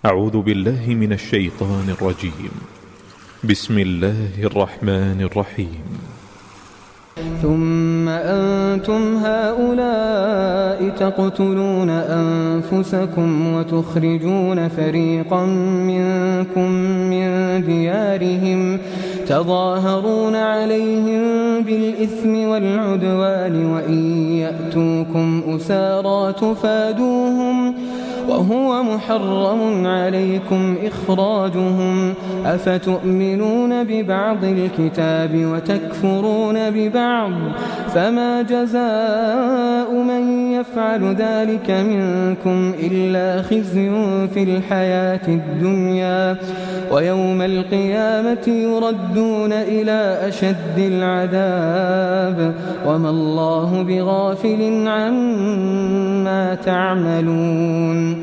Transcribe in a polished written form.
أعوذ بالله من الشيطان الرجيم. بسم الله الرحمن الرحيم. ثم أنتم هؤلاء تقتلون أنفسكم وتخرجون فريقا منكم من ديارهم تظاهرون عليهم بالإثم والعدوان وإن يأتوكم أسارى تفادوهم وهو محرم عليكم إخراجهم أفتؤمنون ببعض الكتاب وتكفرون ببعض فما جزاء من يفعل ذلك منكم إلا خزي في الحياة الدنيا ويوم القيامة يردون إلى أشد العذاب وما الله بغافل عما تعملون.